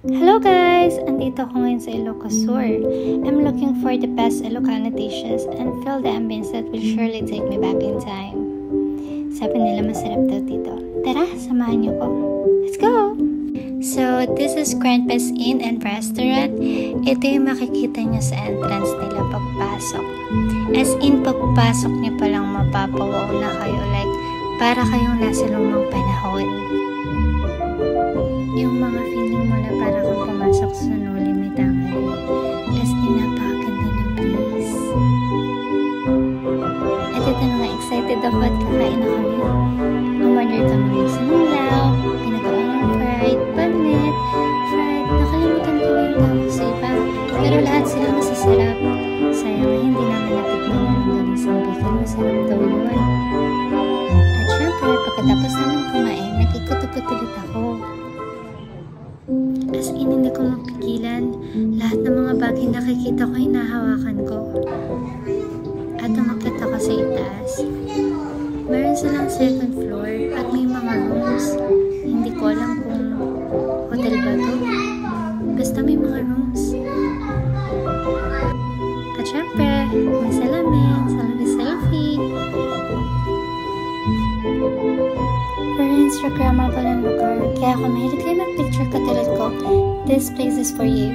Hello guys! Andito ako ngayon sa Ilocos Sur. I'm looking for the best Ilocano dishes and feel the ambience that will surely take me back in time. Sabi nila masarap daw dito. Tara, samahan niyo ko. Let's go! So, this is Grandpa's Inn and Restaurant. Ito yung makikita niyo sa entrance nila pagpasok. As in, pagpasok niyo palang mapapawaw na kayo. Like, para kayong nasa lumang panahon. Yung mga feeling mo na para kang pumasok sa No Limit Angay. As in, napakaganda ng place. At ito na nga, excited ako at kakain na kami. Umorder kami ng sinulaw, pinagawang fried, bagnet, fried. Nakalimutan ko yung tawag sa iba. Pero lahat sila masasarap. Sayang hindi namin natikman yungganisang bacon. Masarap daw yun. At syempre, pagkatapos namin kumain, nag-ikot-ikot ulit ako. As in, hindi ko mapigilan. Lahat ng mga bagay nakikita ko ay nahawakan ko. At umakyat ako sa itaas. Meron silang second floor at may mga rooms. Hindi ko alam kung hotel ba to. Basta may mga rooms. At syempre, may salamin, selfie. Pero Instagrammable ang lugar. Kaya kung mahilig kayo mag-picture katulad ko, this place is for you.